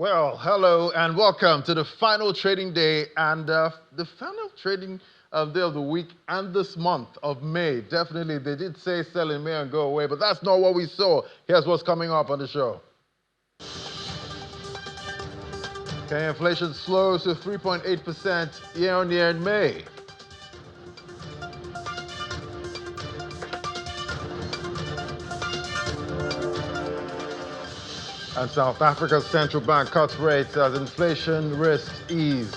Well, hello and welcome to the final trading day and the final trading day of the week and this month of May. Definitely, they did say sell in May and go away, but that's not what we saw. Here's what's coming up on the show. Okay, inflation slows to 3.8% year on year in May. And South Africa's central bank cuts rates as inflation risks ease.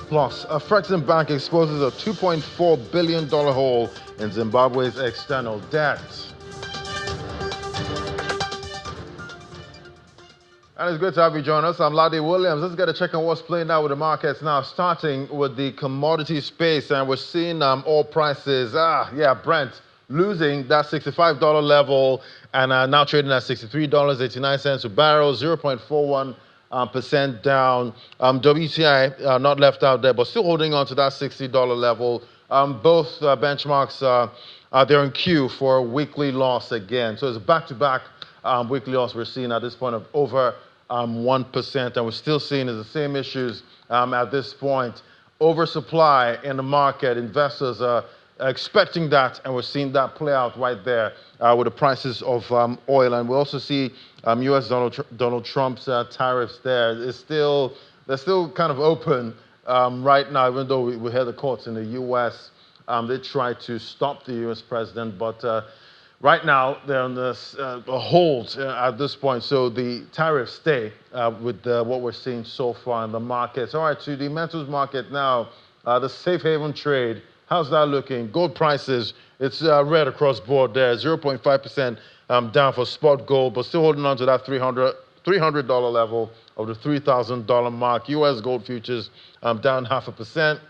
Plus, a Frexim Bank exposes a $2.4 billion hole in Zimbabwe's external debt. And it's good to have you join us. I'm Lade Williams. Let's get a check on what's playing out with the markets now, starting with the commodity space. And we're seeing oil prices, Brent losing that $65 level and now trading at $63.89 a barrel, 0.41% down. WTI not left out there, but still holding on to that $60 level. Both benchmarks they're in queue for a weekly loss again. So it's a back-to-back weekly loss we're seeing at this point of over 1%, and we're still seeing the same issues at this point. Oversupply in the market, investors are expecting that, and we're seeing that play out right there with the prices of oil. And we also see U.S. Donald Trump's tariffs there. They're still kind of open right now, even though we hear the courts in the U.S. They try to stop the U.S. president, but right now, they're on this hold at this point, so the tariffs stay with what we're seeing so far in the markets. All right, to the metals market now, the safe haven trade, how's that looking? Gold prices, it's red across board there, 0.5% down for spot gold, but still holding on to that $300 level of the $3,000 mark. U.S. gold futures down 0.5%.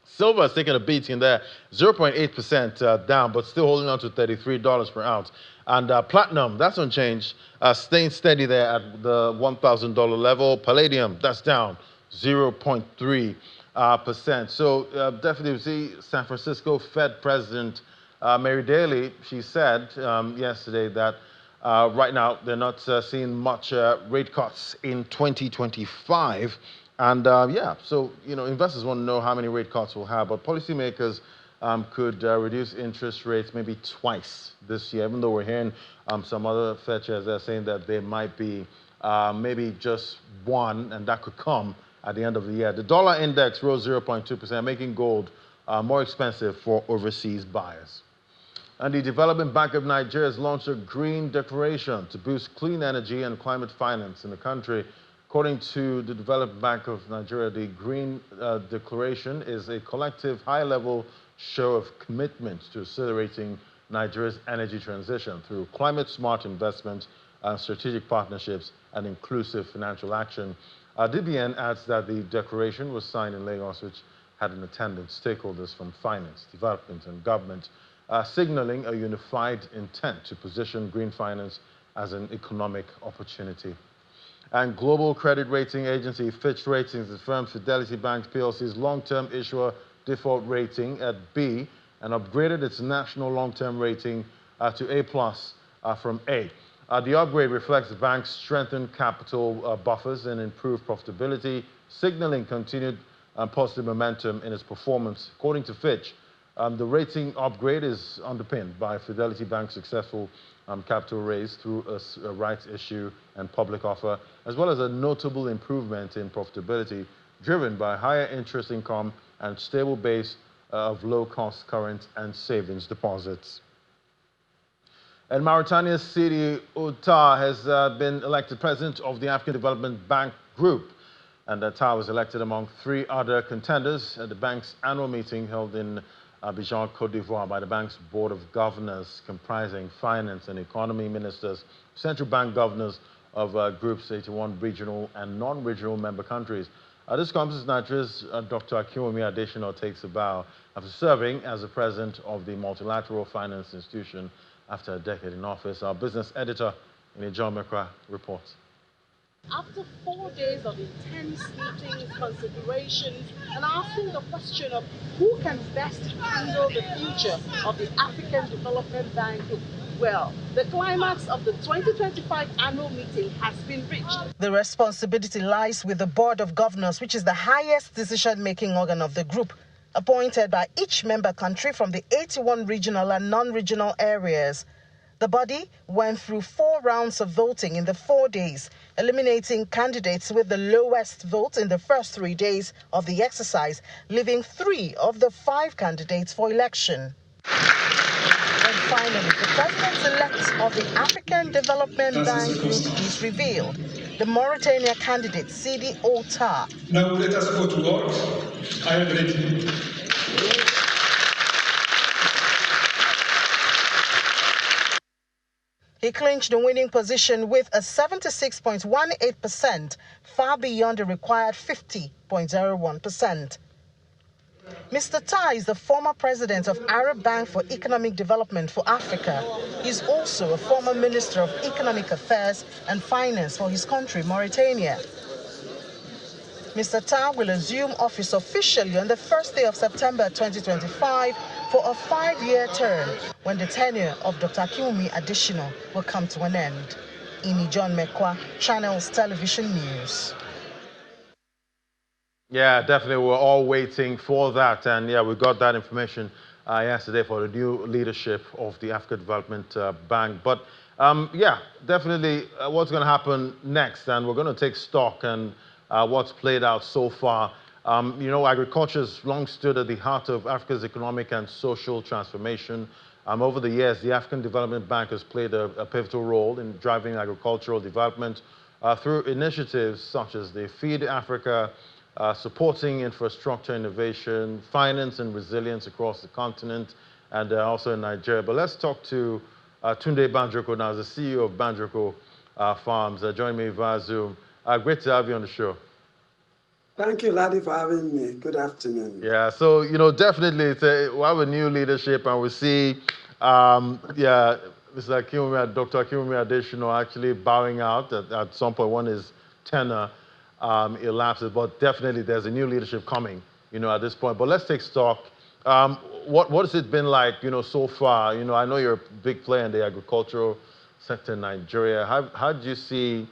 Silver is taking a beating there, 0.8% down, but still holding on to $33 per ounce. And platinum, that's unchanged, staying steady there at the $1,000 level. Palladium, that's down 0.3%. So definitely we see San Francisco Fed President Mary Daly, she said yesterday that right now they're not seeing much rate cuts in 2025. And so investors want to know how many rate cuts we'll have, but policymakers could reduce interest rates maybe twice this year, even though we're hearing some other Fed chairs are saying that there might be maybe just one, and that could come at the end of the year. The dollar index rose 0.2%, making gold more expensive for overseas buyers. And the Development Bank of Nigeria has launched a green declaration to boost clean energy and climate finance in the country. According to the Development Bank of Nigeria, the Green Declaration is a collective high-level show of commitment to accelerating Nigeria's energy transition through climate-smart investment, strategic partnerships, and inclusive financial action. DBN adds that the declaration was signed in Lagos, which had in attendance stakeholders from finance, development, and government, signaling a unified intent to position green finance as an economic opportunity. And global credit rating agency Fitch Ratings affirmed Fidelity Bank PLC's long-term issuer default rating at B and upgraded its national long-term rating to A+ from A. The upgrade reflects the bank's strengthened capital buffers and improved profitability, signaling continued positive momentum in its performance. According to Fitch, the rating upgrade is underpinned by Fidelity Bank's successful capital raise through a rights issue and public offer, as well as a notable improvement in profitability, driven by higher interest income and stable base of low-cost current and savings deposits. And Mauritania's Sidi Ouattara has been elected president of the African Development Bank Group, and Ouattara was elected among 3 other contenders at the bank's annual meeting held in Abidjan, Côte d'Ivoire, by the bank's board of governors, comprising finance and economy ministers, central bank governors of Group's 81 regional and non-regional member countries. This comes as Nigeria's Dr. Akinwumi Adesina takes a bow after serving as the president of the Multilateral Finance Institution after a decade in office. Our business editor, John Mekwa, reports. After 4 days of intense meetings, considerations, and asking the question of who can best handle the future of the African Development Bank, well, the climax of the 2025 annual meeting has been reached. The responsibility lies with the Board of Governors, which is the highest decision-making organ of the group, appointed by each member country from the 81 regional and non-regional areas. The body went through 4 rounds of voting in the 4 days, eliminating candidates with the lowest vote in the first 3 days of the exercise, leaving 3 of the 5 candidates for election. And finally, the president-elect of the African Development Bank Group is revealed. The Mauritania candidate, Sidi Ota. Now let us go to work. I am ready. He clinched the winning position with a 76.18%, far beyond the required 50.01%. Mr. Tai is the former president of Arab Bank for Economic Development for Africa. He is also a former Minister of Economic Affairs and Finance for his country, Mauritania. Mr. Tai will assume office officially on the first day of September 2025 for a 5-year term when the tenure of Dr. Akinwumi Adesina will come to an end. Ini John Mekwa, Channels Television News. Yeah, definitely. We're all waiting for that. And yeah, we got that information yesterday for the new leadership of the African Development Bank. But yeah, definitely what's going to happen next. And we're going to take stock and what's played out so far. You know, agriculture has long stood at the heart of Africa's economic and social transformation. Over the years, the African Development Bank has played a pivotal role in driving agricultural development through initiatives such as the Feed Africa, supporting infrastructure innovation, finance and resilience across the continent, and also in Nigeria. But let's talk to Tunde Banjoko now, the CEO of Banjoko Farms. Join me via Zoom. Great to have you on the show. Thank you, Ladi, for having me. Good afternoon. Yeah, so, you know, definitely we have a new leadership and we see, yeah, Mr. Dr. Akinwumi Adesina actually bowing out at some point when his tenure elapses, but definitely there's a new leadership coming, you know, at this point. But let's take stock. What has it been like, you know, so far? You know, I know you're a big player in the agricultural sector in Nigeria. How do you see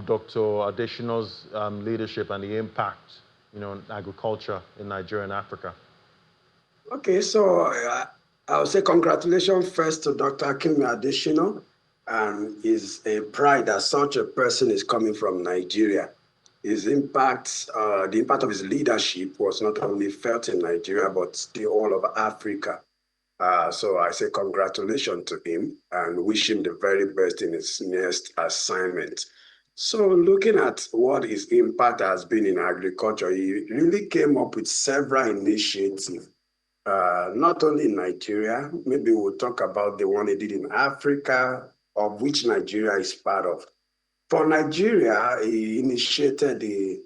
Dr. Adesina's leadership and the impact, you know, in agriculture in Nigeria and Africa? Okay, so I would say congratulations first to Dr. Akinwumi Adesina, and it's a pride that such a person is coming from Nigeria. His impact, the impact of his leadership was not only felt in Nigeria, but the whole of Africa. So I say congratulations to him and wish him the very best in his next assignment. So looking at what his impact has been in agriculture, he really came up with several initiatives, not only in Nigeria. Maybe we'll talk about the one he did in Africa, of which Nigeria is part of. For Nigeria, he initiated the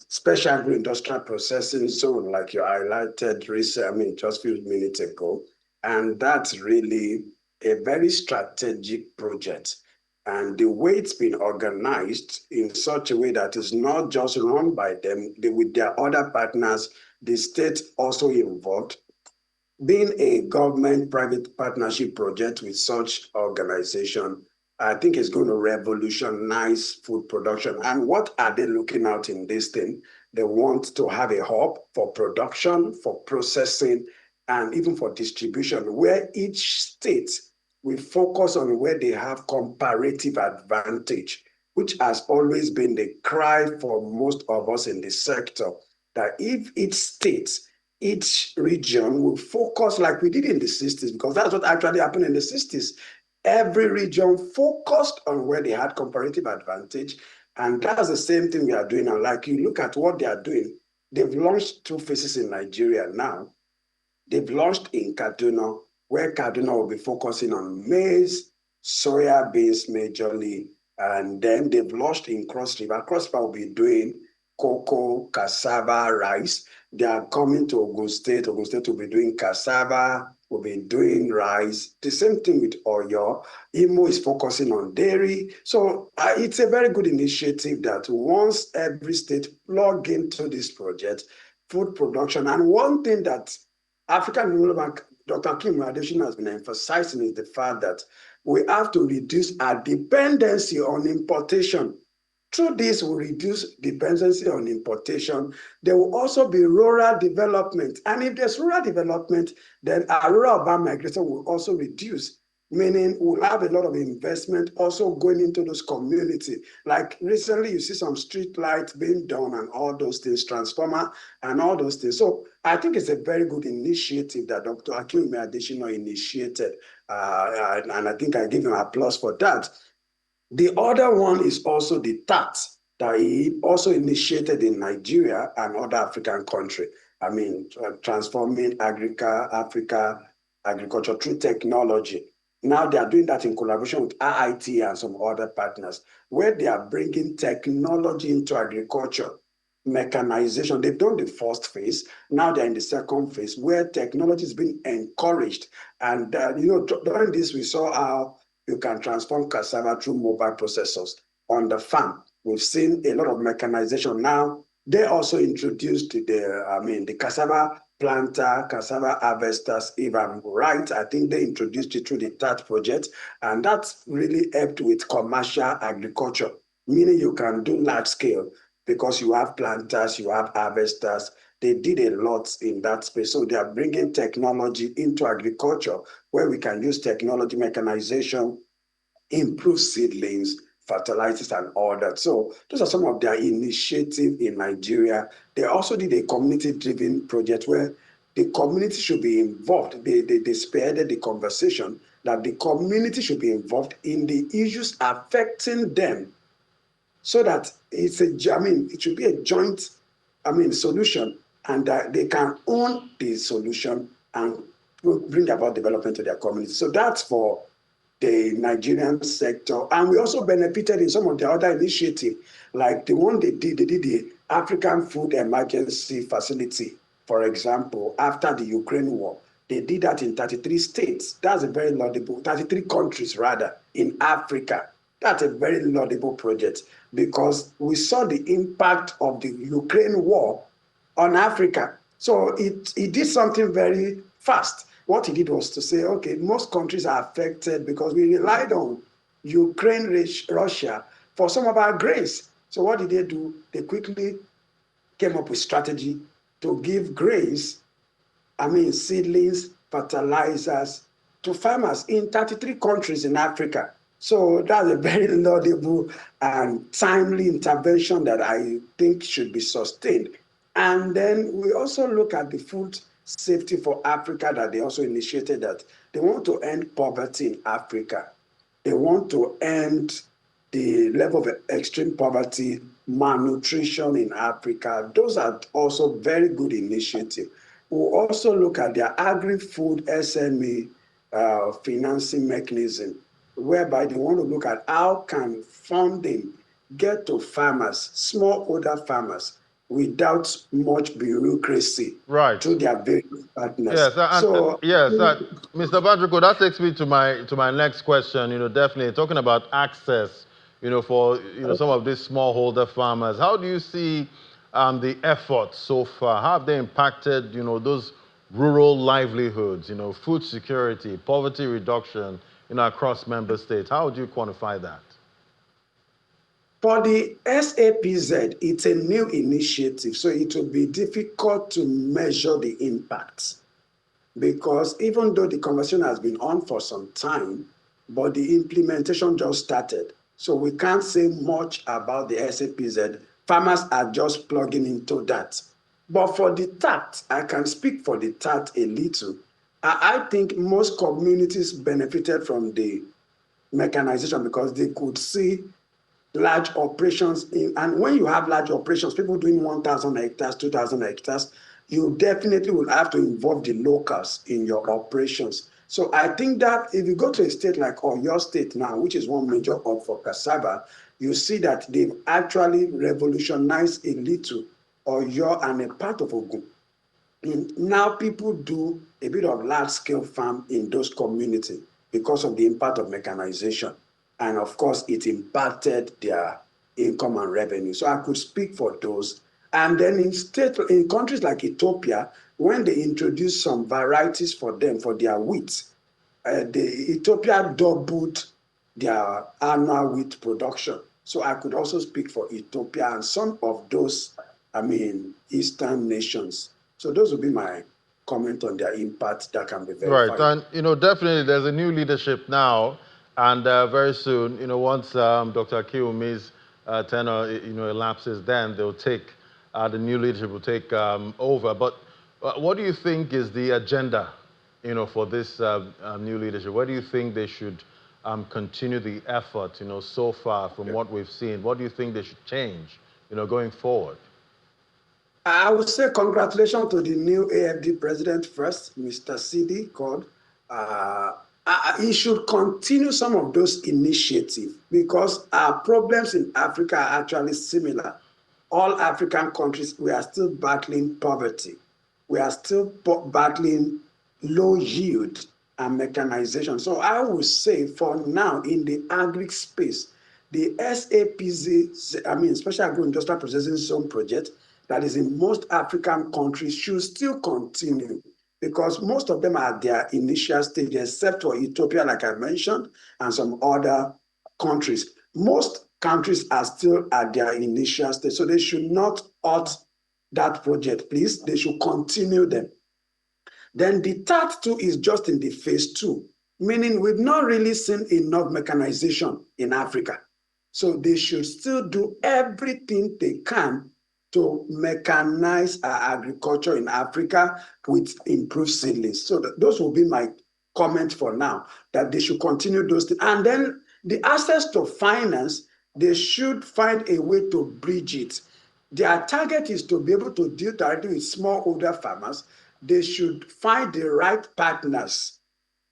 Special Agro-Industrial Processing Zone, like you highlighted recently, just a few minutes ago. And that's really a very strategic project. And the way it's been organized in such a way that it's not just run by them, with their other partners, the state also involved. Being a government-private partnership project with such organization, I think it's going to revolutionize food production. And what are they looking at in this thing? They want to have a hub for production, for processing, and even for distribution, where each state will focus on where they have comparative advantage, which has always been the cry for most of us in the sector, that if each state, each region will focus like we did in the 60s, because that's what actually happened in the 60s. Every region focused on where they had comparative advantage, and that's the same thing we are doing. And like you look at what they are doing, they've launched 2 phases in Nigeria now. They've launched in Kaduna, where Kaduna will be focusing on maize, soya beans majorly, and then they've launched in Cross River. Cross River will be doing cocoa, cassava, rice. They are coming to Ogun State. Ogun State will be doing cassava, will be doing rice. The same thing with Oyo. Imo is focusing on dairy. So it's a very good initiative that once every state plug into this project, food production. And one thing that African Development Bank, Dr. Kim Adesina has been emphasizing is the fact that we have to reduce our dependency on importation. Through this, we reduce dependency on importation. There will also be rural development. And if there's rural development, then our rural-urban migration will also reduce, meaning we'll have a lot of investment also going into those communities. Like recently, you see some street lights being done and all those things, transformer and all those things. So I think it's a very good initiative that Dr. Akinwumi Adesina initiated. And I think I give him applause for that. The other one is also the tax that he also initiated in Nigeria and other African countries. I mean, transforming Africa agriculture through technology. Now they are doing that in collaboration with IIT and some other partners, where they are bringing technology into agriculture, mechanization. They've done the first phase. Now they're in the second phase, where technology is being encouraged. And during this, we saw how you can transform cassava through mobile processors on the farm. We've seen a lot of mechanization now. They also introduced the cassava planter, cassava harvesters. If I'm right, I think they introduced it through the TAT project, and that's really helped with commercial agriculture, meaning you can do large scale because you have planters, you have harvesters. They did a lot in that space. So they are bringing technology into agriculture where we can use technology, mechanization, improve seedlings, fertilizers, and all that. So those are some of their initiatives in Nigeria. They also did a community-driven project where the community should be involved. They spearheaded the conversation that the community should be involved in the issues affecting them, so that it should be a joint, solution, and that they can own the solution and bring about development to their community. So that's for the Nigerian sector. And we also benefited in some of the other initiatives, like the one they did the African Food Emergency Facility, for example, after the Ukraine war. They did that in 33 states. That's a very laudable, 33 countries rather, in Africa. That's a very laudable project because we saw the impact of the Ukraine war on Africa. So it did something very fast. What he did was to say, okay, most countries are affected because we relied on Ukraine, Russia for some of our grains. So what did they do? They quickly came up with strategy to give grains, seedlings, fertilizers to farmers in 33 countries in Africa. So that's a very laudable and timely intervention that I think should be sustained. And then we also look at the food safety for Africa that they also initiated, that they want to end poverty in Africa. They want to end the level of extreme poverty, malnutrition in Africa. Those are also very good initiatives. We'll also look at their agri-food SME financing mechanism, whereby they want to look at how can funding get to farmers, smallholder farmers, without much bureaucracy, right, through their various partners. Yes, Mr. Badriko, that takes me to my next question. Definitely talking about access, for some of these smallholder farmers. How do you see the efforts so far? How have they impacted those rural livelihoods? Food security, poverty reduction, across member states. How would you quantify that? For the SAPZ, it's a new initiative, so it will be difficult to measure the impacts, because even though the conversation has been on for some time, but the implementation just started. So we can't say much about the SAPZ. Farmers are just plugging into that. But for the TAT, I can speak for the TAT a little. I think most communities benefited from the mechanization because they could see large operations and when you have large operations, people doing 1,000 hectares, 2,000 hectares, you definitely will have to involve the locals in your operations. So I think that if you go to a state like Oyo State now, which is one major hub for cassava, you see that they've actually revolutionized a little Oyo and a part of Ogun. Now people do a bit of large-scale farm in those communities because of the impact of mechanization. And of course, it impacted their income and revenue. So I could speak for those. And then in countries like Ethiopia, when they introduced some varieties for them, for their wheat, Ethiopia doubled their annual wheat production. So I could also speak for Ethiopia and some of those, Eastern nations. So those would be my comment on their impact that can be Right, verified. and definitely there's a new leadership now, and very soon, once Dr. Akiwumi's tenure, elapses, then they'll take the new leadership will take over. But what do you think is the agenda, for this new leadership? Where do you think they should continue the effort, so far from what we've seen? What do you think they should change, going forward? I would say congratulations to the new AfD president first, Mr. Sidi called. He should continue some of those initiatives because our problems in Africa are actually similar. All African countries, we are still battling poverty. We are still battling low yield and mechanization. So I would say for now in the agri space, the SAPZ, Special Agro-Industrial Processing Zone project, that is in most African countries should still continue because most of them are at their initial stage, except for Ethiopia, like I mentioned, and some other countries. Most countries are still at their initial stage, so they should not halt that project, please. They should continue them. Then the third two is just in the phase two, meaning we've not really seen enough mechanization in Africa. So they should still do everything they can to mechanize our agriculture in Africa with improved seedlings. So those will be my comment for now, that they should continue those things. And then the access to finance, they should find a way to bridge it. Their target is to be able to deal directly with smallholder farmers. They should find the right partners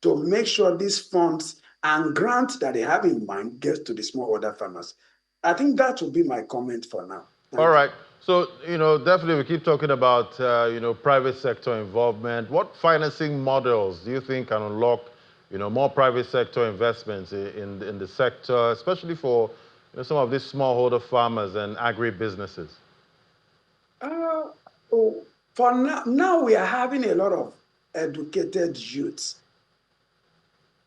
to make sure these funds and grants that they have in mind gets to the smallholder farmers. I think that would be my comment for now. All Thank you. right. So, definitely we keep talking about, private sector involvement. What financing models do you think can unlock, more private sector investments in the sector, especially for some of these smallholder farmers and agri-businesses? Uh, oh, for now we are having a lot of educated youths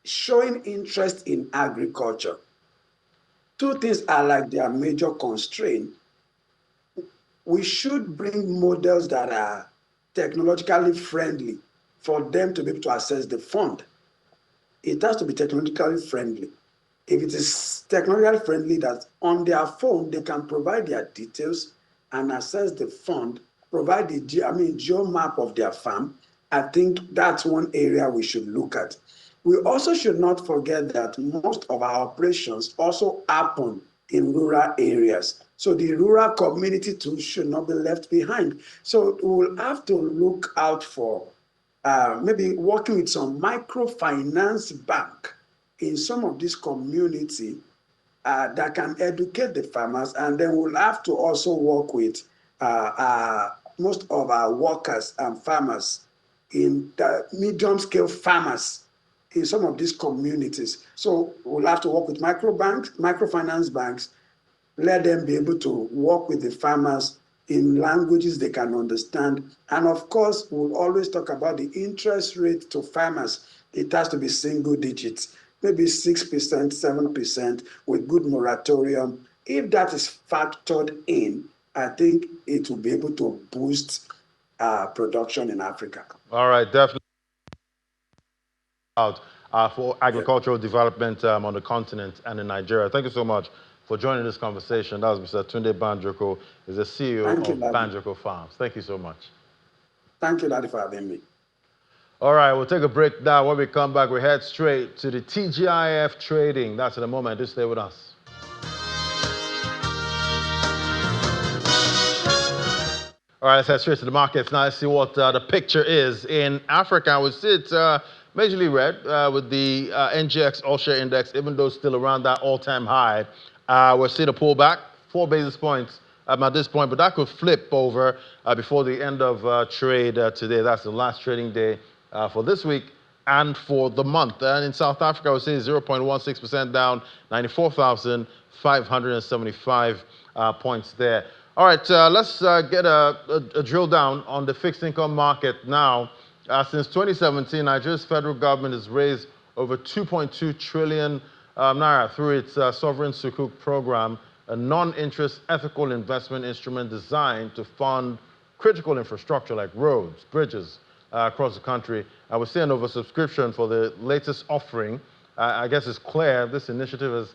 showing interest in agriculture. Two things are like their major constraint. We should bring models that are technologically friendly for them to be able to access the fund. It has to be technologically friendly. If it is technologically friendly, that on their phone they can provide their details and access the fund, provide the geo map of their farm. I think that's one area we should look at. We also should not forget that most of our operations also happen in rural areas. So the rural community too should not be left behind. So we'll have to look out for maybe working with some microfinance bank in some of this community that can educate the farmers, and then we'll have to also work with most of our workers and farmers in the medium-scale farmers in some of these communities. So we'll have to work with microfinance banks, let them be able to work with the farmers in languages they can understand. And of course, we'll always talk about the interest rate to farmers. It has to be single digits, maybe 6%, 7% with good moratorium. If that is factored in, I think it will be able to boost production in Africa. All right, definitely out for Yeah. agricultural development on the continent and in Nigeria. Thank you so much for joining this conversation. That was Mr. Tunde Banjoko, is the CEO Thank you, of Daddy. Banjoko Farms. Thank you so much. Thank you, Daddy, for having me. All right, we'll take a break now. When we come back, we head straight to the TGIF trading. That's in a moment. Just stay with us. All right, let's head straight to the markets now. Let's see what the picture is in Africa. We see it majorly red with the NGX All-Share Index, even though still around that all-time high. We're seeing a pullback, 4 basis points at this point, but that could flip over before the end of trade today. That's the last trading day for this week and for the month. And in South Africa, I would say 0.16% down, 94,575 points there. All right, let's get a drill down on the fixed income market now. Since 2017, Nigeria's federal government has raised over 2.2 trillion naira through its sovereign Sukuk program, a non-interest ethical investment instrument designed to fund critical infrastructure like roads, bridges across the country. I would say an oversubscription for the latest offering. I guess it's clear this initiative has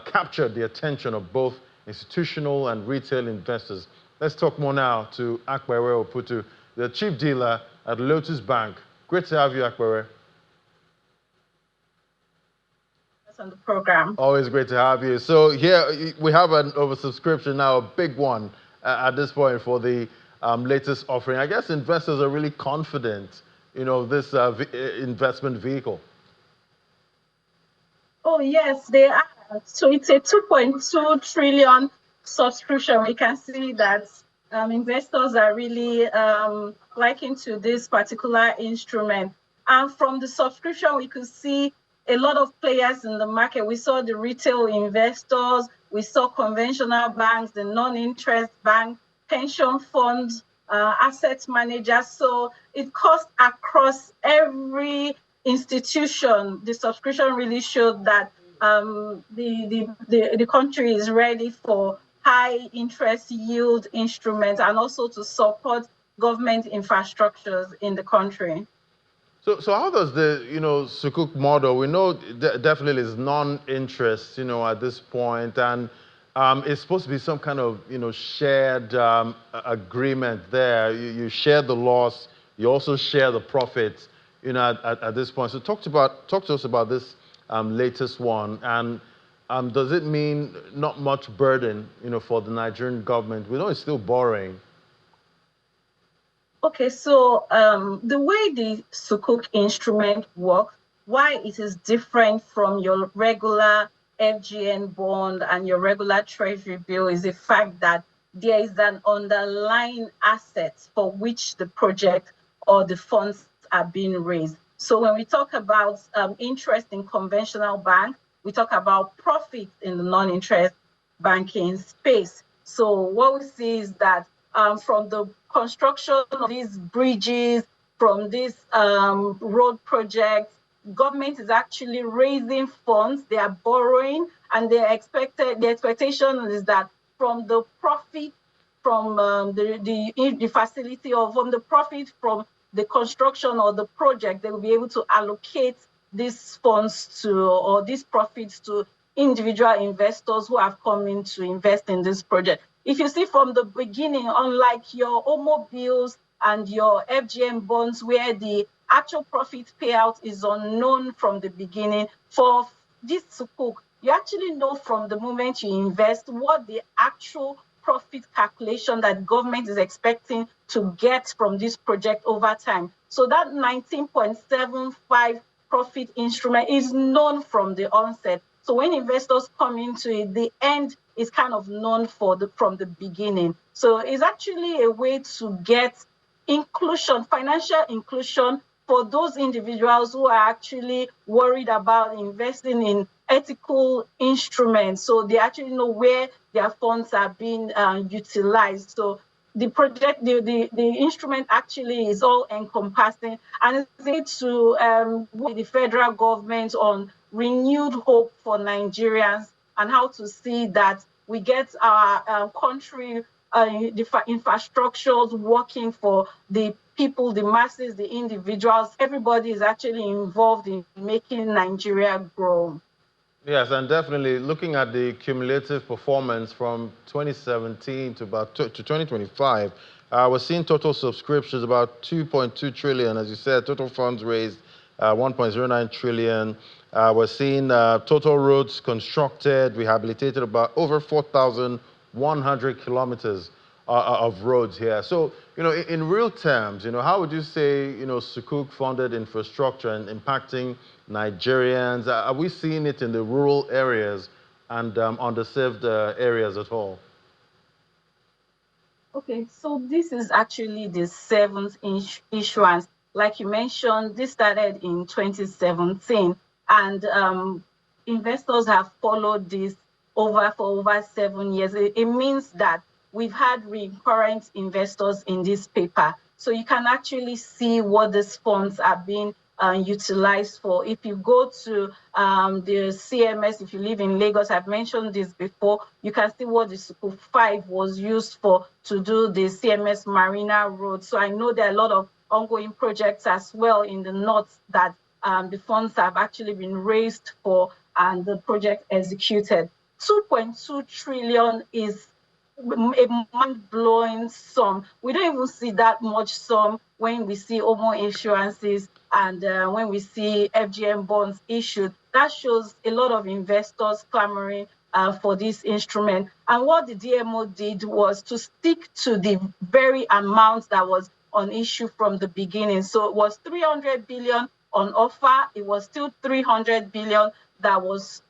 captured the attention of both institutional and retail investors. Let's talk more now to Akbere Oputu, the chief dealer at Lotus Bank. Great to have you, Akbere. On the program. Always great to have you. So here we have an oversubscription now, a big one at this point for the latest offering. I guess investors are really confident, this investment vehicle. Oh yes, they are. So it's a 2.2 trillion subscription. We can see that investors are really liking to this particular instrument. And from the subscription, we could see a lot of players in the market. We saw the retail investors, we saw conventional banks, the non-interest bank, pension funds, asset managers. So it cuts across every institution. The subscription really showed that the country is ready for high interest yield instruments and also to support government infrastructures in the country. So how does the Sukuk model? We know definitely is non-interest at this point, and it's supposed to be some kind of shared agreement there. You share the loss, you also share the profits at this point. So talk to us about this latest one, and does it mean not much burden for the Nigerian government? We know it's still borrowing. Okay, so the way the Sukuk instrument works, why it is different from your regular FGN bond and your regular treasury bill is the fact that there is an underlying asset for which the project or the funds are being raised. So when we talk about interest in conventional bank, we talk about profit in the non-interest banking space. So what we see is that from the construction of these bridges, from these road projects, government is actually raising funds, they are borrowing, and the expectation is that from the profit from the facility or from the profit from the construction or the project, they will be able to allocate these funds to, or these profits to individual investors who have come in to invest in this project. If you see from the beginning, unlike your OMO bills and your FGM bonds, where the actual profit payout is unknown from the beginning, for this Sukuk, you actually know from the moment you invest what the actual profit calculation that government is expecting to get from this project over time. So that 19.75 profit instrument is known from the onset. So when investors come into it, the end is kind of known from the beginning. So it's actually a way to get inclusion, financial inclusion for those individuals who are actually worried about investing in ethical instruments. So they actually know where their funds are being utilized. So the project, the instrument actually is all encompassing, and it's to work with the federal government on renewed hope for Nigerians and how to see that we get our country infrastructures working for the people, the masses, the individuals. Everybody is actually involved in making Nigeria grow. Yes, and definitely looking at the cumulative performance from 2017 to about to 2025, we're seeing total subscriptions about 2.2 trillion, as you said, total funds raised 1.09 trillion. We're seeing total roads constructed, rehabilitated, about over 4,100 kilometers of roads here. So, in real terms, how would you say, Sukuk funded infrastructure and impacting Nigerians? Are we seeing it in the rural areas and underserved areas at all? Okay, so this is actually the seventh issuance. Like you mentioned, this started in 2017, and investors have followed this for over 7 years. It means that we've had recurrent investors in this paper. So you can actually see what these funds are being utilized for. If you go to the CMS, if you live in Lagos, I've mentioned this before, you can see what the Sukuk 5 was used for to do the CMS Marina Road. So I know there are a lot of ongoing projects as well in the north that the funds have actually been raised for and the project executed. 2.2 trillion is a mind-blowing sum. We don't even see that much sum when we see OMO insurances and when we see FGM bonds issued. That shows a lot of investors clamoring for this instrument. And what the DMO did was to stick to the very amount that was on issue from the beginning. So it was 300 billion on offer. It was still 300 billion that was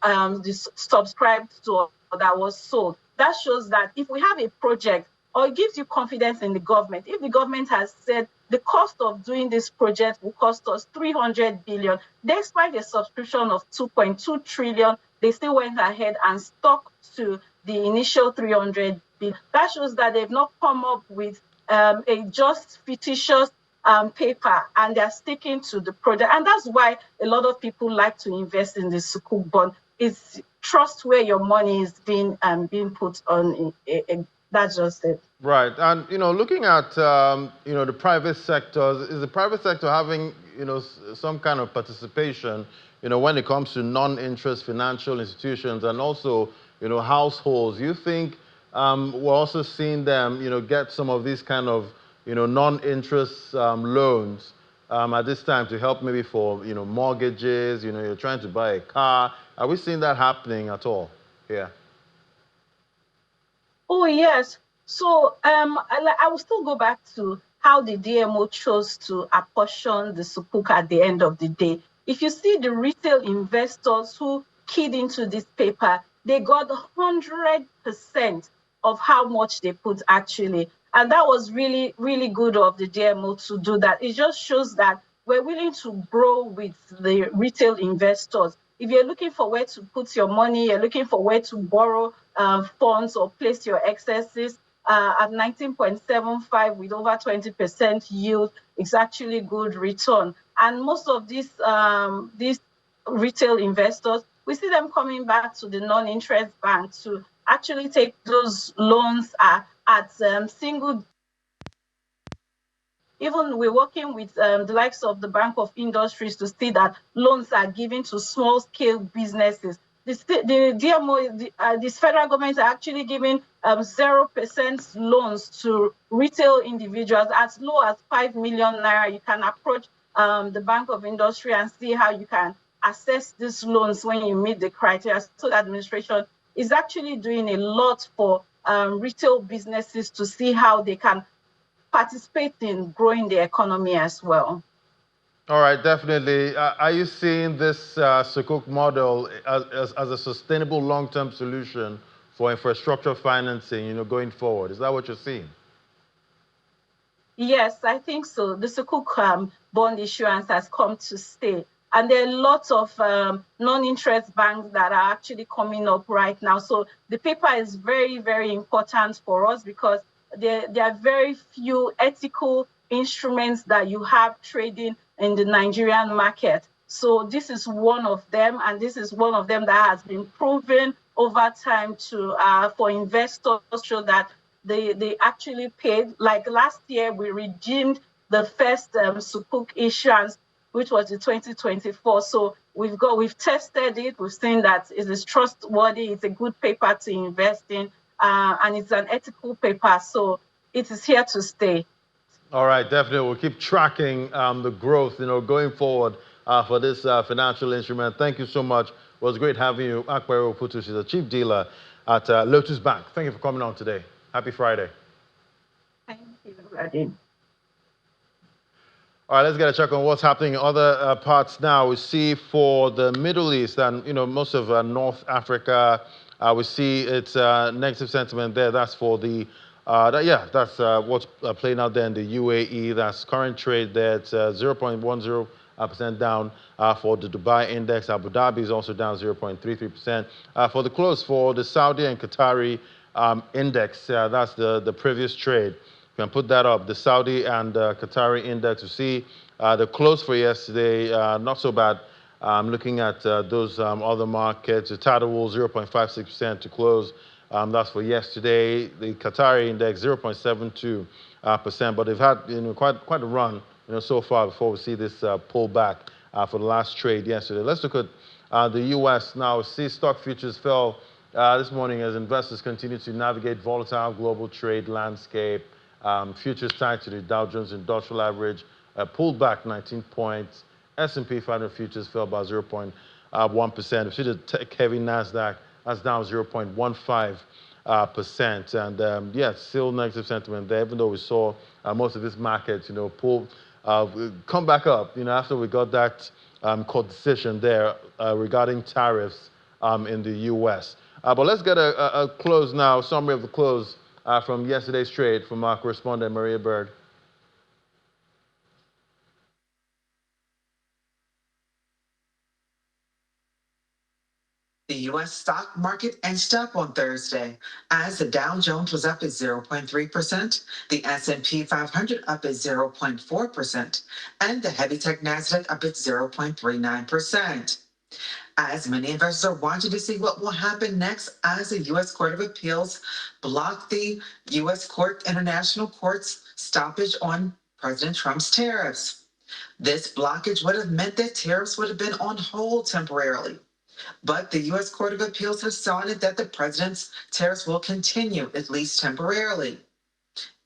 subscribed to or that was sold. That shows that if we have a project, or it gives you confidence in the government. If the government has said the cost of doing this project will cost us 300 billion, despite a subscription of 2.2 trillion, they still went ahead and stuck to the initial 300 billion. That shows that they've not come up with a just fictitious paper, and they're sticking to the project. And that's why a lot of people like to invest in the Sukuk bond. It's trust where your money is being put on. That's just it. Right, and looking at the private sector, is the private sector having some kind of participation when it comes to non-interest financial institutions and also households? You think we're also seeing them get some of these kind of non-interest loans at this time to help maybe for mortgages? You're trying to buy a car. Are we seeing that happening at all here? Oh, yes. So I will still go back to how the DMO chose to apportion the Sukuk at the end of the day. If you see the retail investors who keyed into this paper, they got 100% of how much they put actually. And that was really, really good of the DMO to do that. It just shows that we're willing to grow with the retail investors. If you're looking for where to put your money, you're looking for where to borrow funds or place your excesses at 19.75 with over 20% yield, it's actually good return. And most of these retail investors, we see them coming back to the non-interest bank to actually take those loans at single. Even we're working with the likes of the Bank of Industries to see that loans are given to small-scale businesses. The DMO, this federal government are actually giving 0% loans to retail individuals as low as 5 million naira. You can approach the Bank of Industry and see how you can assess these loans when you meet the criteria. So the administration is actually doing a lot for retail businesses to see how they can participate in growing the economy as well. All right, definitely. Are you seeing this Sukuk model as a sustainable long-term solution for infrastructure financing, going forward? Is that what you're seeing? Yes, I think so. The Sukuk bond issuance has come to stay. And there are lots of non-interest banks that are actually coming up right now. So the paper is very, very important for us because there are very few ethical instruments that you have trading in the Nigerian market. So this is one of them, and this is one of them that has been proven over time to for investors so that they actually paid. Like last year, we redeemed the first Sukuk issuance, which was in 2024. So we've tested it. We've seen that it is trustworthy. It's a good paper to invest in, and it's an ethical paper. So it is here to stay. All right, definitely. We'll keep tracking the growth, going forward for this financial instrument. Thank you so much. It was great having you. Akbari Oputu, she's a chief dealer at Lotus Bank. Thank you for coming on today. Happy Friday. Thank you, Radin. All right, let's get a check on what's happening in other parts now. We see for the Middle East and most of North Africa, we see it's negative sentiment there. That's for the That's what's playing out there in the UAE. That's current trade there. It's 0.10% down for the Dubai index. Abu Dhabi is also down 0.33%. For the close for the Saudi and Qatari index, that's the previous trade. You can put that up. The Saudi and Qatari index, you see the close for yesterday, not so bad. Looking at those other markets, the Tadawul 0.56% to close. That's for yesterday. The Qatari index 0.72%, but they've had quite a run so far before we see this pullback for the last trade yesterday. Let's look at the U.S. now. See stock futures fell this morning as investors continue to navigate volatile global trade landscape. Futures tied to the Dow Jones Industrial Average pulled back 19 points. S&P 500 futures fell by 0.1%. We see the tech-heavy NASDAQ, that's down 0.15%. And still negative sentiment there, even though we saw most of this market, come back up, after we got that court decision there regarding tariffs in the U.S. But let's get a close now, summary of the close from yesterday's trade from our correspondent, Maria Bird. The U.S. stock market edged up on Thursday as the Dow Jones was up at 0.3%, the S&P 500 up at 0.4%, and the heavy tech NASDAQ up at 0.39%. As many investors are watching to see what will happen next as the U.S. Court of Appeals blocked the U.S. International Court's stoppage on President Trump's tariffs. This blockage would have meant that tariffs would have been on hold temporarily. But the U.S. Court of Appeals has decided that the president's tariffs will continue, at least temporarily.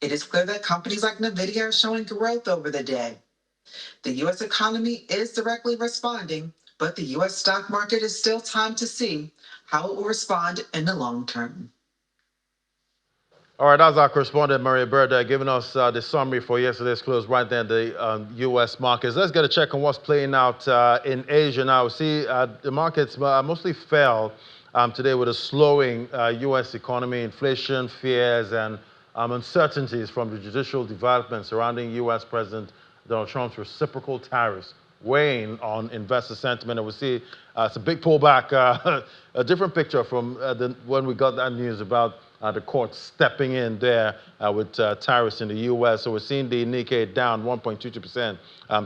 It is clear that companies like NVIDIA are showing growth over the day. The U.S. economy is directly responding, but the U.S. stock market is still time to see how it will respond in the long term. All right, that's our correspondent, Maria Bird, giving us the summary for yesterday's close right there in the U.S. markets. Let's get a check on what's playing out in Asia now. We see the markets mostly fell today with a slowing U.S. economy, inflation fears, and uncertainties from the judicial developments surrounding U.S. President Donald Trump's reciprocal tariffs weighing on investor sentiment. And we see it's a big pullback, a different picture from when we got that news about the court stepping in there with tariffs in the U.S. So we're seeing the Nikkei down 1.22%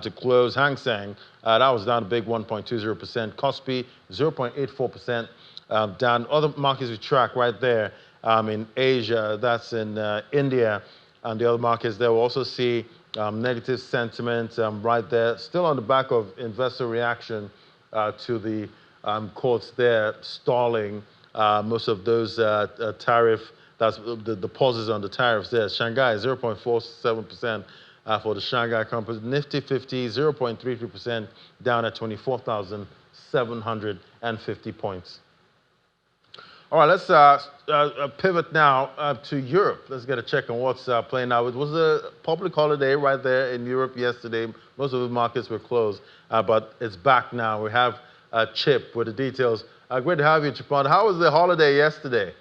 to close. Hang Seng, that was down a big 1.20%. Kospi, 0.84% down. Other markets we track right there in Asia, that's in India, and the other markets there, we'll also see negative sentiment right there. Still on the back of investor reaction to the courts there stalling most of those tariff, that's the pauses on the tariffs there. Shanghai, 0.47% for the Shanghai Composite. Nifty 50, 0.33% down at 24,750 points. All right, let's pivot now to Europe. Let's get a check on what's playing out. It was a public holiday right there in Europe yesterday. Most of the markets were closed, but it's back now. We have Chip with the details. Great to have you, Chipon. How was the holiday yesterday?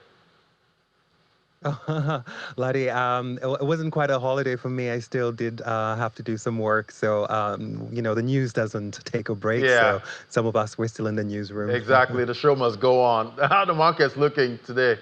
Ladi, it wasn't quite a holiday for me. I still did have to do some work. So, the news doesn't take a break. Yeah. So some of us were still in the newsroom. Exactly. The show must go on. How are the markets looking today?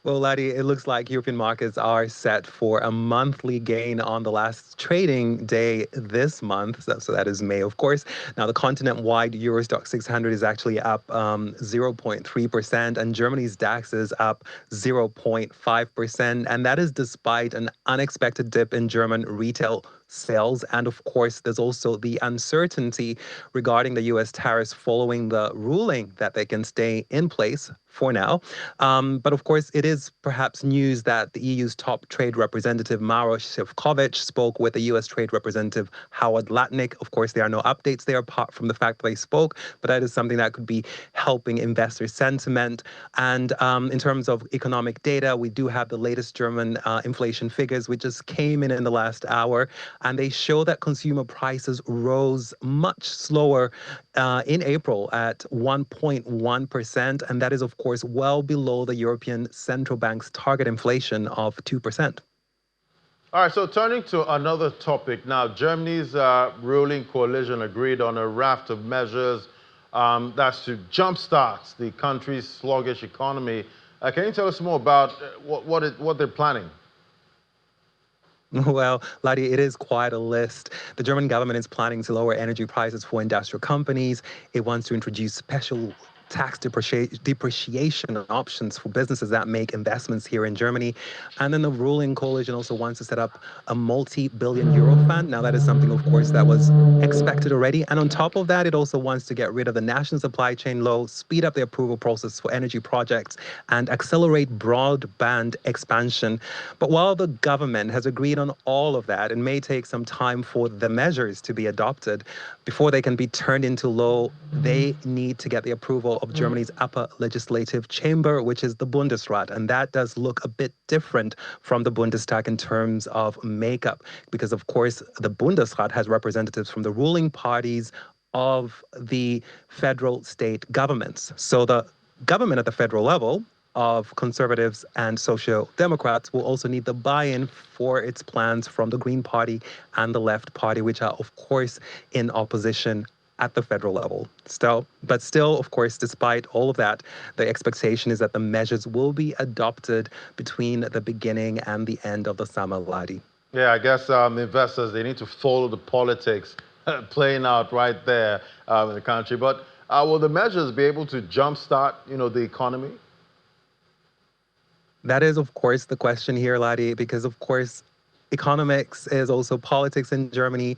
Well, Ladi, it looks like European markets are set for a monthly gain on the last trading day this month. So that is May, of course. Now, the continent-wide Euro Stoxx 600 is actually up 0.3%, and Germany's DAX is up 0.5%. And that is despite an unexpected dip in German retail sales. And of course, there's also the uncertainty regarding the U.S. tariffs following the ruling that they can stay in place for now. But of course, it is perhaps news that the EU's top trade representative, Maros Sefcovic, spoke with the U.S. trade representative, Howard Lutnick. Of course, there are no updates there apart from the fact that they spoke, but that is something that could be helping investor sentiment. And in terms of economic data, we do have the latest German inflation figures, which just came in the last hour. and they show that consumer prices rose much slower in April at 1.1%, and that is, of course, well below the European Central Bank's target inflation of 2%. All right, so turning to another topic now, Germany's ruling coalition agreed on a raft of measures that's to jumpstart the country's sluggish economy. Can you tell us more about what they're planning? Well, Ladi, it is quite a list. The German government is planning to lower energy prices for industrial companies. It wants to introduce special tax depreciation options for businesses that make investments here in Germany. And then the ruling coalition also wants to set up a multi-billion euro fund. Now, that is something, of course, that was expected already. And on top of that, it also wants to get rid of the national supply chain law, speed up the approval process for energy projects, and accelerate broadband expansion. But while the government has agreed on all of that, it may take some time for the measures to be adopted. Before they can be turned into law, they need to get the approval of Germany's upper legislative chamber, which is the Bundesrat. And that does look a bit different from the Bundestag in terms of makeup, because, of course, the Bundesrat has representatives from the ruling parties of the federal state governments. So the government at the federal level of conservatives and social democrats will also need the buy-in for its plans from the Green Party and the Left Party, which are, of course, in opposition at the federal level. Still, of course, despite all of that, the expectation is that the measures will be adopted between the beginning and the end of the summer, Ladi. Yeah, I guess investors, they need to follow the politics playing out right there in the country. But will the measures be able to jumpstart, the economy? That is, of course, the question here, Ladi, because, of course, economics is also politics in Germany.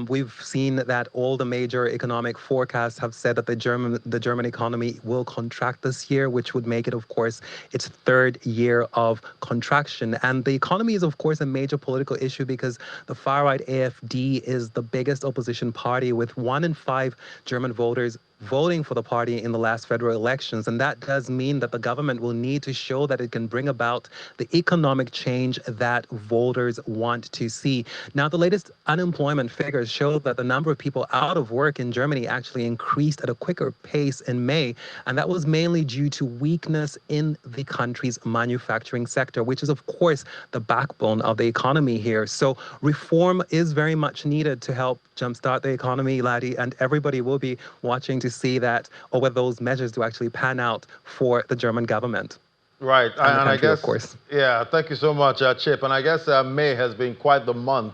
We've seen that all the major economic forecasts have said that the German economy will contract this year, which would make it, of course, its third year of contraction. And the economy is, of course, a major political issue because the far-right AfD is the biggest opposition party, with 1 in 5 German voters voting for the party in the last federal elections. And that does mean that the government will need to show that it can bring about the economic change that voters want to see. Now, the latest unemployment figures show that the number of people out of work in Germany actually increased at a quicker pace in May. And that was mainly due to weakness in the country's manufacturing sector, which is, of course, the backbone of the economy here. So reform is very much needed to help jumpstart the economy, Ladi, and everybody will be watching to see that, or whether those measures do actually pan out for the German government. Right, and I guess, of course. Yeah, thank you so much, Chip. And I guess May has been quite the month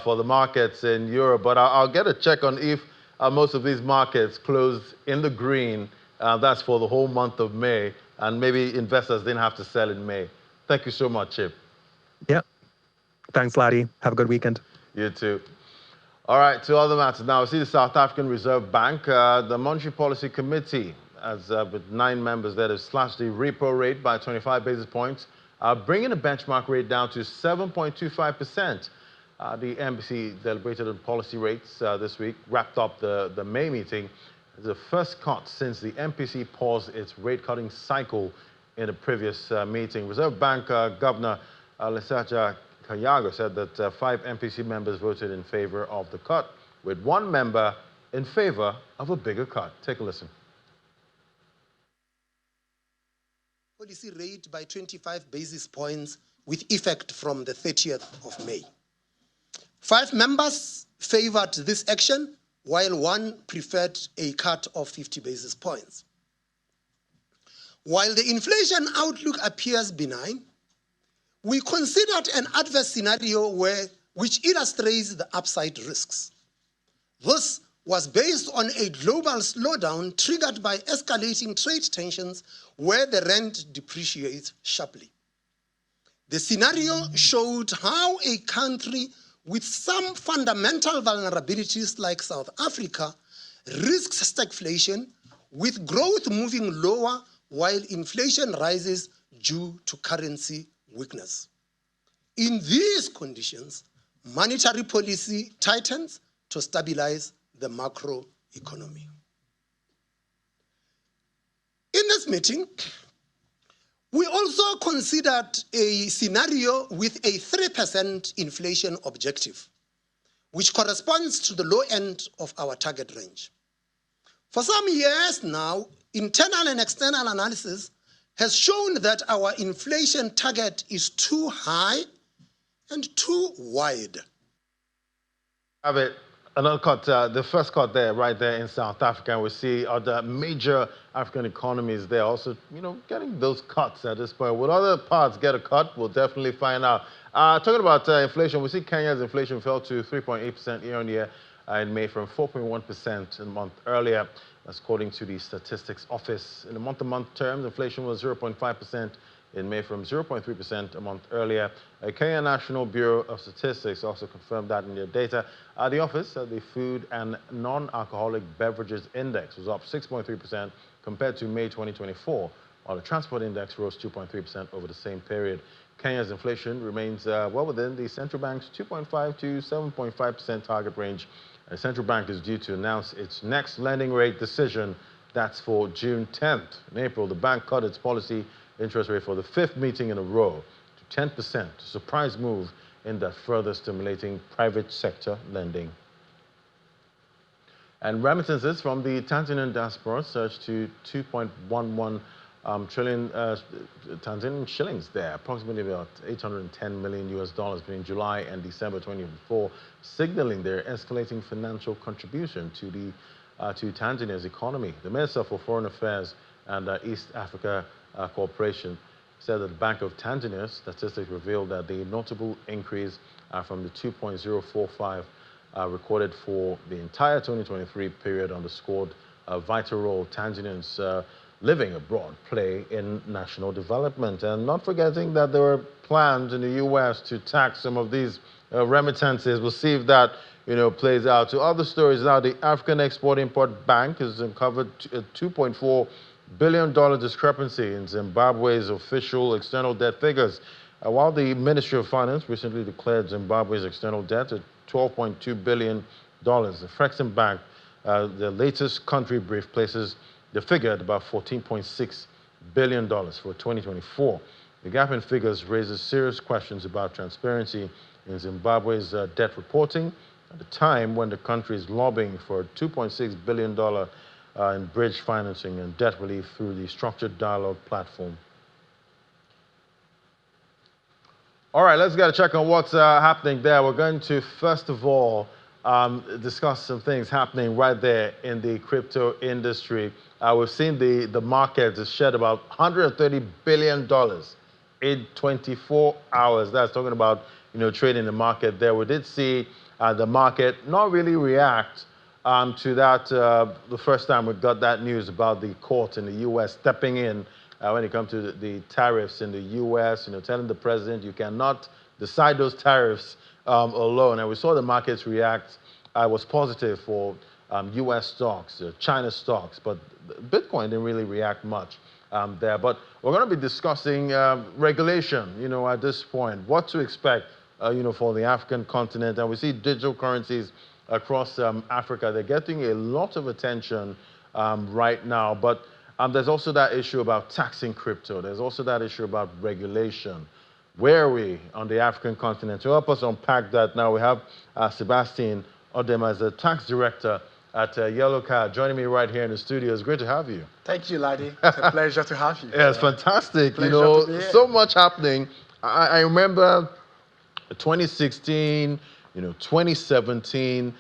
for the markets in Europe, but I'll get a check on if most of these markets closed in the green. That's for the whole month of May, and maybe investors didn't have to sell in May. Thank you so much, Chip. Yeah, thanks, Ladi. Have a good weekend. You too. All right, to other matters now. See the South African Reserve Bank, the Monetary Policy Committee, as with 9 members that have slashed the repo rate by 25 basis points, bringing the benchmark rate down to 7.25%. The MPC deliberated on policy rates this week, wrapped up the May meeting. It's the first cut since the MPC paused its rate-cutting cycle in the previous meeting. Reserve Bank Governor Lesetja Kganyago said that 5 MPC members voted in favor of the cut, with 1 member in favor of a bigger cut. Take a listen. Policy rate by 25 basis points with effect from the 30th of May. 5 members favored this action, while 1 preferred a cut of 50 basis points. While the inflation outlook appears benign, we considered an adverse scenario which illustrates the upside risks. This was based on a global slowdown triggered by escalating trade tensions where the rand depreciates sharply. The scenario showed how a country with some fundamental vulnerabilities like South Africa risks stagflation, with growth moving lower while inflation rises due to currency weakness. In these conditions, monetary policy tightens to stabilize the macro economy. In this meeting, we also considered a scenario with a 3% inflation objective, which corresponds to the low end of our target range. For some years now, internal and external analysis has shown that our inflation target is too high and too wide. Have it. Another cut, the first cut there, right there in South Africa. We see other major African economies there also, getting those cuts at this point. Will other parts get a cut? We'll definitely find out. Talking about inflation, we see Kenya's inflation fell to 3.8% year on year in May from 4.1% a month earlier. That's according to the Statistics Office. In the month-to-month terms, inflation was 0.5% in May from 0.3% a month earlier. Kenya National Bureau of Statistics also confirmed that in their data. The office said the food and non-alcoholic beverages index was up 6.3% compared to May 2024, while the transport index rose 2.3% over the same period. Kenya's inflation remains well within the central bank's 2.5 to 7.5% target range. The central bank is due to announce its next lending rate decision. That's for June 10th. In April, the bank cut its policy interest rate for the fifth meeting in a row to 10%, a surprise move in that further stimulating private sector lending. And remittances from the Tanzanian diaspora surged to 2.11 trillion Tanzanian shillings there, approximately about $810 million between July and December 2024, signaling their escalating financial contribution to Tanzania's economy. The Minister for Foreign Affairs and East Africa Cooperation said that the Bank of Tanzania's statistics revealed that the notable increase from the 2.045 recorded for the entire 2023 period underscored a vital role Tanzanians living abroad play in national development. And not forgetting that there were plans in the U.S. to tax some of these remittances. We'll see if that plays out. To other stories now, the African Export-Import Bank has uncovered a $2.4 billion discrepancy in Zimbabwe's official external debt figures. While the Ministry of Finance recently declared Zimbabwe's external debt at $12.2 billion, the Frexim Bank, the latest country brief, places the figure at about $14.6 billion for 2024. The gap in figures raises serious questions about transparency in Zimbabwe's debt reporting at a time when the country is lobbying for $2.6 billion in bridge financing and debt relief through the Structured Dialogue platform. All right, let's get a check on what's happening there. We're going to, first of all, discuss some things happening right there in the crypto industry. We've seen the market has shed about $130 billion in 24 hours. That's talking about trading the market there. We did see the market not really react to that the first time we got that news about the court in the U.S. stepping in when it comes to the tariffs in the U.S., telling the president you cannot decide those tariffs alone. And we saw the markets react. I was positive for U.S. stocks, China stocks, but Bitcoin didn't really react much there. But we're going to be discussing regulation, at this point, what to expect, for the African continent. And we see digital currencies across Africa. They're getting a lot of attention right now. But there's also that issue about taxing crypto. There's also that issue about regulation. Where are we on the African continent? To help us unpack that now, we have Sebastian Odem as a tax director at Yellow Card, joining me right here in the studio. It's great to have you. Thank you, Ladi. It's a pleasure to have you. Yeah, it's fantastic. To be here. So much happening. I remember 2016, 2017.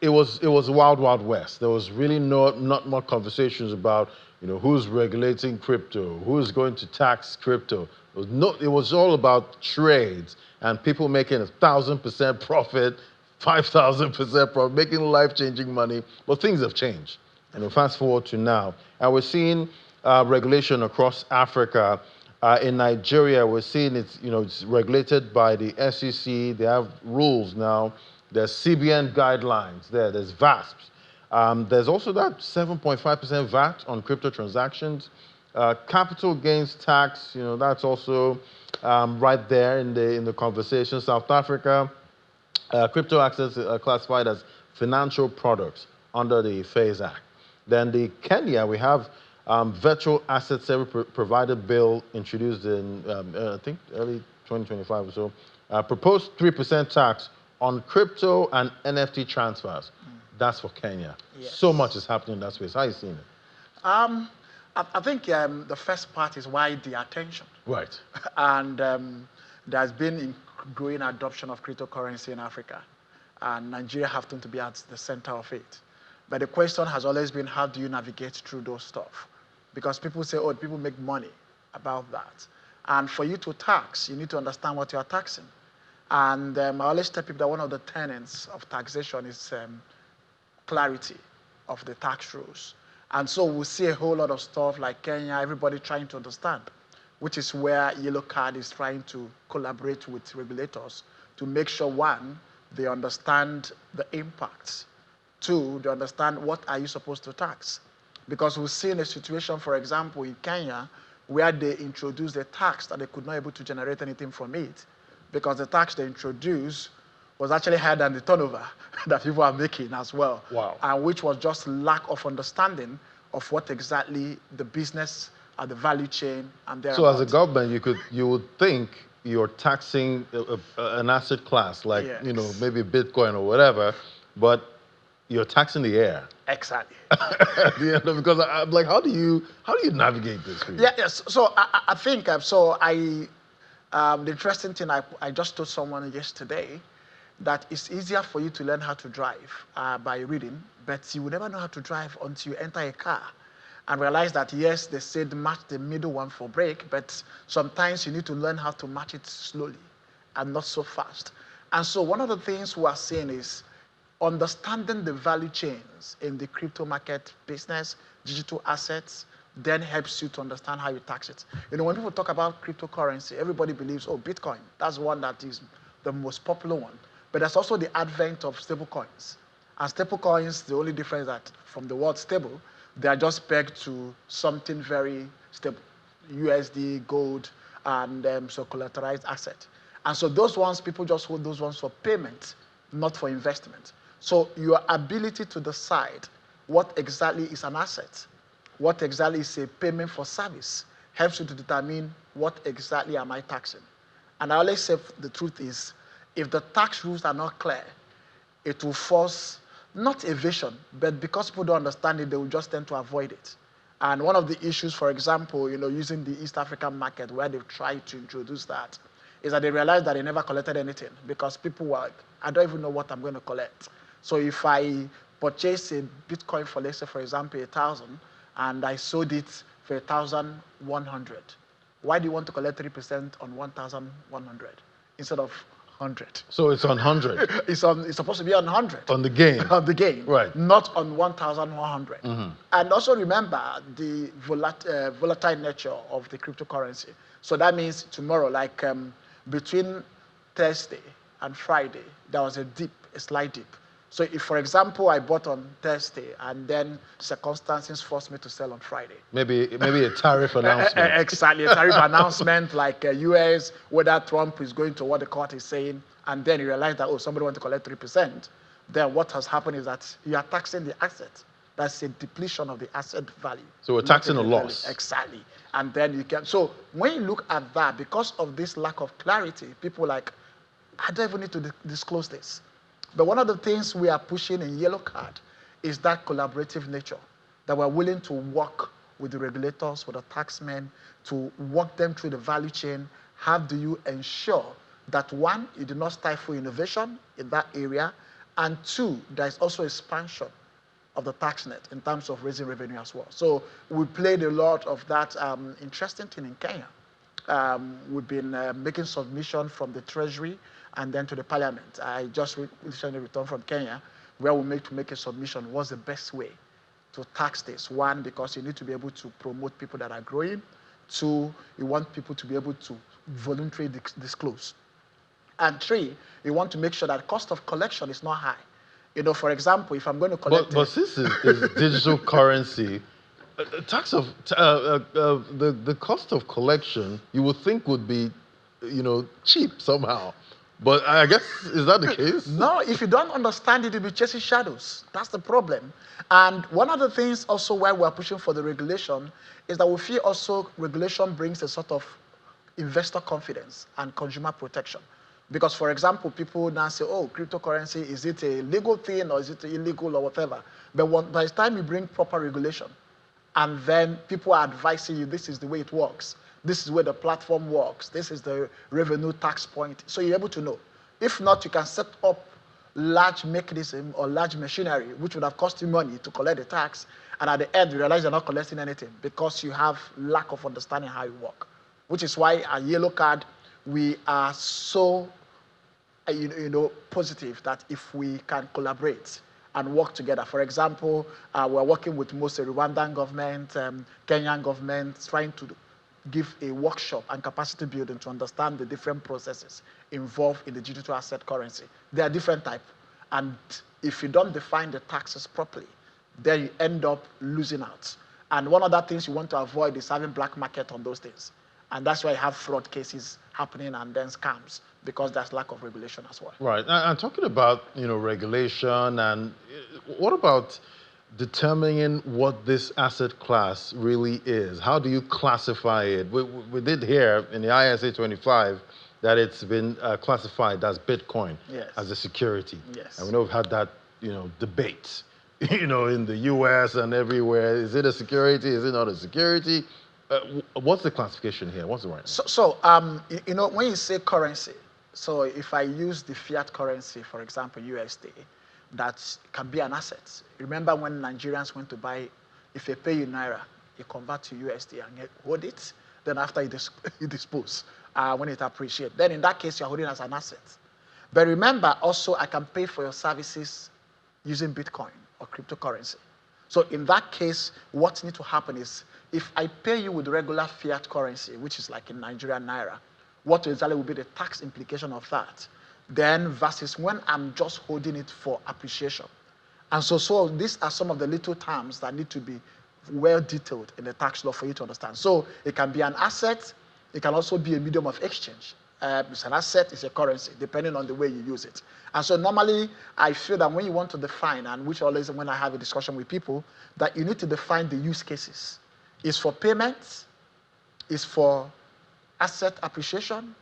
It was wild, wild west. There was really not more conversations about who's regulating crypto, who's going to tax crypto. It was all about trades and people making 1,000% profit, 5,000% profit, making life-changing money. But things have changed. And fast forward to now, and we're seeing regulation across Africa. In Nigeria, we're seeing it's regulated by the SEC. They have rules now. There's CBN guidelines there. There's VASPs. There's also that 7.5% VAT on crypto transactions. Capital gains tax, that's also right there in the conversation. South Africa, crypto assets are classified as financial products under the FASE Act. Then the Kenya, we have virtual asset service provider bill introduced in, I think, early 2025 or so. Proposed 3% tax on crypto and NFT transfers. That's for Kenya. Yes. So much is happening in that space. How are you seeing it? I think the first part is why the attention. Right. And there's been growing adoption of cryptocurrency in Africa. And Nigeria happens to be at the center of it. But the question has always been, how do you navigate through those stuff? Because people say, oh, people make money about that. And for you to tax, you need to understand what you're taxing. And I always tell people that one of the tenets of taxation is clarity of the tax rules. And so we'll see a whole lot of stuff like Kenya, everybody trying to understand, which is where Yellow Card is trying to collaborate with regulators to make sure, one, they understand the impacts. Two, they understand what are you supposed to tax. Because we've seen a situation, for example, in Kenya, where they introduced a tax that they could not able to generate anything from it, because the tax they introduced was actually higher than the turnover that people are making as well. Wow. And which was just lack of understanding of what exactly the business and the value chain and their. So as a government, you would think you're taxing an asset class like, Yes. maybe Bitcoin or whatever, but you're taxing the air. Exactly. Because I'm like, how do you navigate this? Really? Yeah, yes. So I think the interesting thing I just told someone yesterday that it's easier for you to learn how to drive by reading, but you will never know how to drive until you enter a car and realize that, yes, they said match the middle one for brake, but sometimes you need to learn how to match it slowly and not so fast. And so one of the things we are saying is understanding the value chains in the crypto market business, digital assets, then helps you to understand how you tax it. When people talk about cryptocurrency, everybody believes, oh, Bitcoin, that's one that is the most popular one. But there's also the advent of stable coins. And stable coins, the only difference is that from the word stable, they are just pegged to something very stable, USD, gold, and so collateralized asset. And so those ones, people just hold those ones for payment, not for investment. So your ability to decide what exactly is an asset, what exactly is a payment for service, helps you to determine what exactly am I taxing. And I always say the truth is, if the tax rules are not clear, it will force not evasion, but because people don't understand it, they will just tend to avoid it. And one of the issues, for example, using the East African market where they've tried to introduce that, is that they realized that they never collected anything because people were, I don't even know what I'm going to collect. So if I purchase a Bitcoin for, let's say, for example, 1,000, and I sold it for 1,100, why do you want to collect 3% on 1,100 instead of 100? So it's on 100. It's supposed to be on 100. On the gain. On the gain. Right. Not on 1,100. Mm-hmm. And also remember the volatile nature of the cryptocurrency. So that means tomorrow, like between Thursday and Friday, there was a dip, a slight dip. So if, for example, I bought on Thursday and then circumstances forced me to sell on Friday. Maybe a tariff announcement. Exactly, a tariff announcement like US, whether Trump is going to what the court is saying, and then you realize that, oh, somebody wants to collect 3%. Then what has happened is that you are taxing the asset. That's a depletion of the asset value. So we're taxing a loss. Exactly. And then you can, so when you look at that, because of this lack of clarity, people are like, I don't even need to disclose this. But one of the things we are pushing in Yellow Card is that collaborative nature, that we're willing to work with the regulators, with the taxmen, to walk them through the value chain. How do you ensure that, one, you do not stifle innovation in that area, and two, there's also expansion of the tax net in terms of raising revenue as well. So we played a lot of that interesting thing in Kenya. We've been making submission from the Treasury and then to the Parliament. I just recently returned from Kenya, where we make a submission. What's the best way to tax this? One, because you need to be able to promote people that are growing. Two, you want people to be able to voluntarily disclose. And three, you want to make sure that cost of collection is not high. For example, if I'm going to collect... But since it's digital currency, the cost of collection, you would think would be, cheap somehow. But I guess, is that the case? No, if you don't understand it, you'll be chasing shadows. That's the problem. And one of the things also why we're pushing for the regulation is that we feel also regulation brings a sort of investor confidence and consumer protection. Because, for example, people now say, oh, cryptocurrency, is it a legal thing or is it illegal or whatever? But by the time you bring proper regulation, and then people are advising you, this is the way it works, this is where the platform works, this is the revenue tax point, so you're able to know. If not, you can set up large mechanism or large machinery, which would have cost you money to collect the tax, and at the end, you realize you're not collecting anything because you have lack of understanding how it works. Which is why at Yellow Card, we are so positive that if we can collaborate and work together. For example, we're working with most Rwandan government, Kenyan government, trying to give a workshop and capacity building to understand the different processes involved in the digital asset currency. There are different types, and if you don't define the taxes properly, then you end up losing out. And one of the things you want to avoid is having black market on those things. And that's why you have fraud cases happening and then scams, because there's lack of regulation as well. Right. And talking about, regulation, and what about determining what this asset class really is? How do you classify it? We did hear in the ISA 25 that it's been classified as Bitcoin, yes, as a security. Yes. And we know we've had that, debate, in the US and everywhere. Is it a security? Is it not a security? What's the classification here? What's the right? So when you say currency, so if I use the fiat currency, for example, USD, that can be an asset. Remember when Nigerians went to buy, if they pay you Naira, you convert to USD and hold it, then after you dispose, when it appreciates. Then in that case, you're holding it as an asset. But remember also, I can pay for your services using Bitcoin or cryptocurrency. So in that case, what needs to happen is, if I pay you with regular fiat currency, which is like in Nigerian Naira, what exactly will be the tax implication of that? Then versus when I'm just holding it for appreciation. And so these are some of the little terms that need to be well detailed in the tax law for you to understand. So it can be an asset, it can also be a medium of exchange. It's an asset, it's a currency, depending on the way you use it. And so normally, I feel that when you want to define, and which always when I have a discussion with people, that you need to define the use cases. It's for payments, it's for asset appreciation,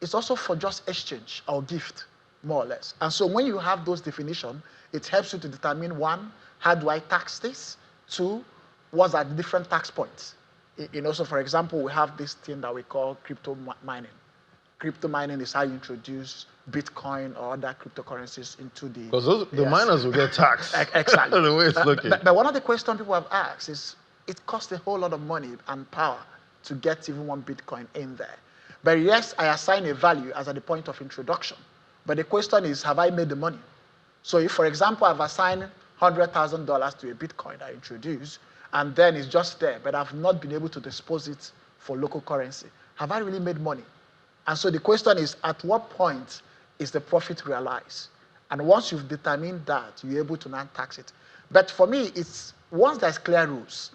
it's also for just exchange or gift, more or less. And so when you have those definitions, it helps you to determine, one, how do I tax this? Two, what are the different tax points? So for example, we have this thing that we call crypto mining. Crypto mining is how you introduce Bitcoin or other cryptocurrencies into the... Because the miners will get taxed. Exactly. The way it's looking. But one of the questions people have asked is, it costs a whole lot of money and power to get even one Bitcoin in there. But yes, I assign a value as at the point of introduction. But the question is, have I made the money? So if, for example, I've assigned $100,000 to a Bitcoin I introduce, and then it's just there, but I've not been able to dispose it for local currency, have I really made money? And so the question is, at what point is the profit realized? And once you've determined that, you're able to now tax it. But for me, it's once there's clear rules,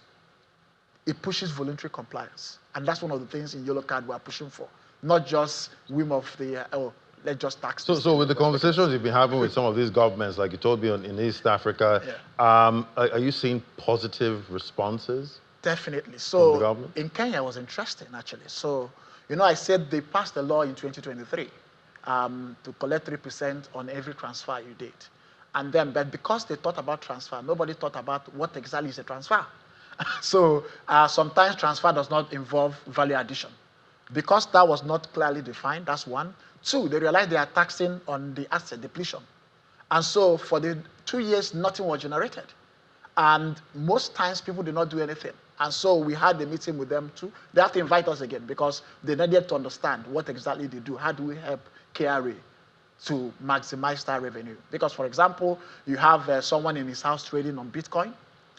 it pushes voluntary compliance. And that's one of the things in Yellow Card we're pushing for. Not just whim of the, let's just tax this. So with the conversations you've been having with some of these governments, like you told me in East Africa, are you seeing positive responses? Definitely. So from the government? In Kenya, it was interesting, actually. So, I said they passed a law in 2023 to collect 3% on every transfer you did. And then, but because they thought about transfer, nobody thought about what exactly is a transfer. So sometimes transfer does not involve value addition. Because that was not clearly defined, that's one. Two, they realized they are taxing on the asset depletion. And so for the 2 years, nothing was generated. And most times people did not do anything. And so we had a meeting with them too. They have to invite us again because they needed to understand what exactly they do. How do we help KRA to maximize that revenue? Because, for example, you have someone in his house trading on Bitcoin.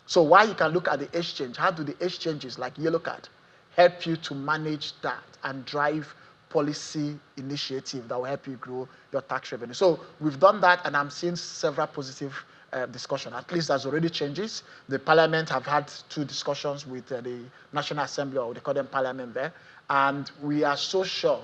So while you can look at the exchange, how do the exchanges like Yellow Card help you to manage that and drive policy initiative that will help you grow your tax revenue? So we've done that, and I'm seeing several positive discussion. At least there's already changes. The Parliament have had 2 discussions with the National Assembly, or they call them Parliament there, and we are so sure,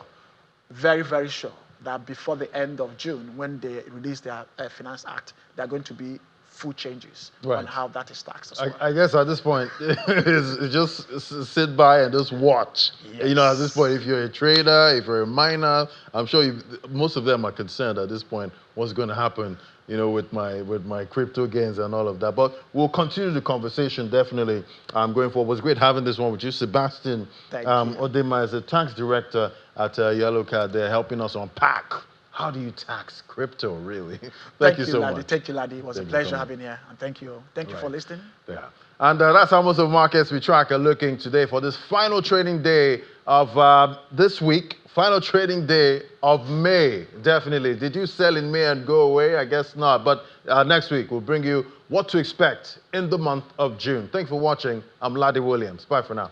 very, very sure, that before the end of June, when they release their Finance Act, they're going to be full changes Right. on how that is taxed as well. I guess at this point, is just sit by and just watch. Yes. You know, at this point, if you're a trader, if you're a miner, I'm sure most of them are concerned at this point what's going to happen, you know, with my crypto gains and all of that. But we'll continue the conversation definitely going forward. It was great having this one with you. Sebastian Odema is a tax director at Yellow Card. They're helping us unpack how do you tax crypto, really? Thank you so Laddie. much. Thank you, Laddie. It was a pleasure having you here. And thank you. Thank you for listening. Yeah. And that's how most of markets we track are looking today for this final trading day of this week. Final trading day of May, definitely. Did you sell in May and go away? I guess not. But next week, we'll bring you what to expect in the month of June. Thanks for watching. I'm Laddie Williams. Bye for now.